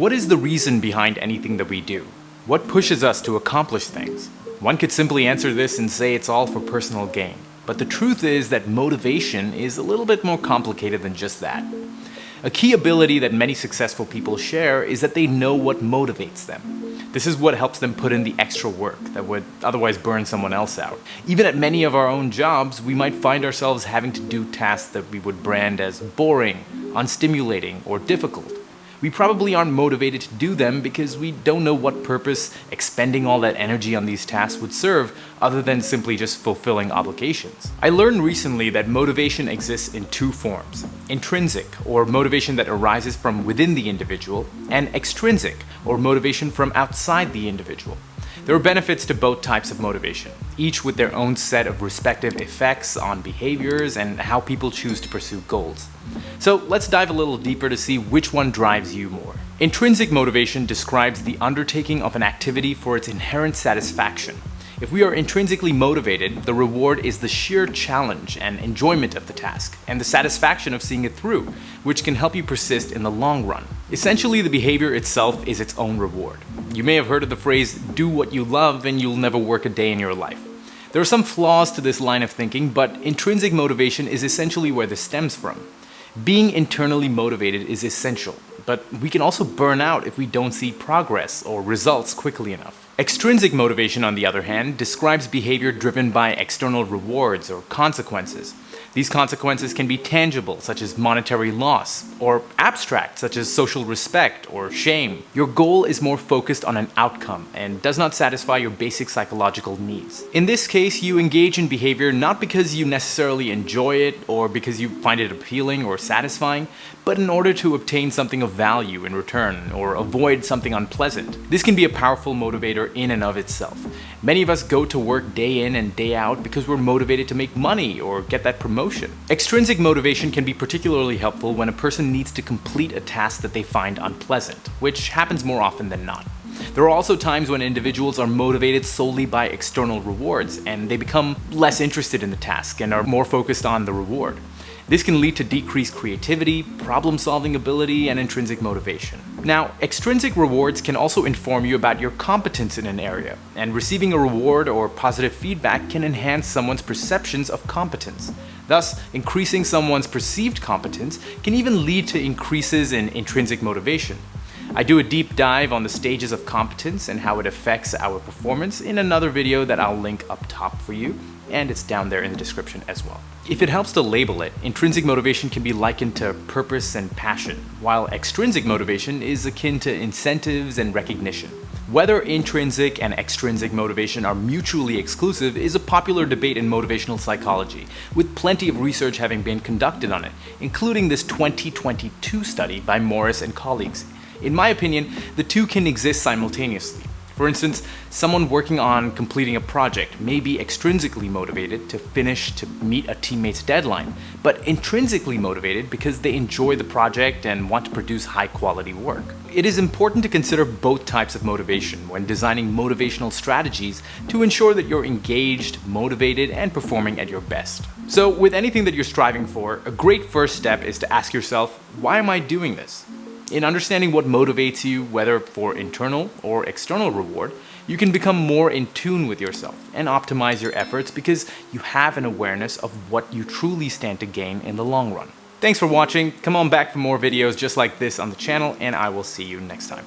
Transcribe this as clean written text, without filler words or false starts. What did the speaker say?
What is the reason behind anything that we do? What pushes us to accomplish things? One could simply answer this and say it's all for personal gain. But the truth is that motivation is a little bit more complicated than just that. A key ability that many successful people share is that they know what motivates them. This is what helps them put in the extra work that would otherwise burn someone else out. Even at many of our own jobs, we might find ourselves having to do tasks that we would brand as boring, unstimulating, or difficult. We probably aren't motivated to do them because we don't know what purpose expending all that energy on these tasks would serve other than simply just fulfilling obligations. I learned recently that motivation exists in two forms: intrinsic, or motivation that arises from within the individual, and extrinsic, or motivation from outside the individual. There are benefits to both types of motivation, each with their own set of respective effects on behaviors and how people choose to pursue goals. So let's dive a little deeper to see which one drives you more. Intrinsic motivation describes the undertaking of an activity for its inherent satisfaction. If we are intrinsically motivated, the reward is the sheer challenge and enjoyment of the task, and the satisfaction of seeing it through, which can help you persist in the long run. Essentially, the behavior itself is its own reward. You may have heard of the phrase, "do what you love and you'll never work a day in your life." There are some flaws to this line of thinking, but intrinsic motivation is essentially where this stems from. Being internally motivated is essential, but we can also burn out if we don't see progress or results quickly enough. Extrinsic motivation, on the other hand, describes behavior driven by external rewards or consequences. These consequences can be tangible, such as monetary loss, or abstract, such as social respect or shame. Your goal is more focused on an outcome and does not satisfy your basic psychological needs. In this case, you engage in behavior not because you necessarily enjoy it or because you find it appealing or satisfying, but in order to obtain something of value in return or avoid something unpleasant. This can be a powerful motivator in and of itself. Many of us go to work day in and day out because we're motivated to make money or get that promotion. Extrinsic motivation can be particularly helpful when a person needs to complete a task that they find unpleasant, which happens more often than not. There are also times when individuals are motivated solely by external rewards and they become less interested in the task and are more focused on the reward. This can lead to decreased creativity, problem-solving ability, and intrinsic motivation. Now, extrinsic rewards can also inform you about your competence in an area, and receiving a reward or positive feedback can enhance someone's perceptions of competence. Thus, increasing someone's perceived competence can even lead to increases in intrinsic motivation. I do a deep dive on the stages of competence and how it affects our performance in another video that I'll link up top for you, and it's down there in the description as well. If it helps to label it, intrinsic motivation can be likened to purpose and passion, while extrinsic motivation is akin to incentives and recognition. Whether intrinsic and extrinsic motivation are mutually exclusive is a popular debate in motivational psychology, with plenty of research having been conducted on it, including this 2022 study by Morris and colleagues. In my opinion, the two can exist simultaneously. For instance, someone working on completing a project may be extrinsically motivated to finish to meet a teammate's deadline, but intrinsically motivated because they enjoy the project and want to produce high-quality work. It is important to consider both types of motivation when designing motivational strategies to ensure that you're engaged, motivated, and performing at your best. So, with anything that you're striving for, a great first step is to ask yourself, why am I doing this? In understanding what motivates you, whether for internal or external reward, you can become more in tune with yourself and optimize your efforts because you have an awareness of what you truly stand to gain in the long run. Thanks for watching. Come on back for more videos just like this on the channel, and I will see you next time.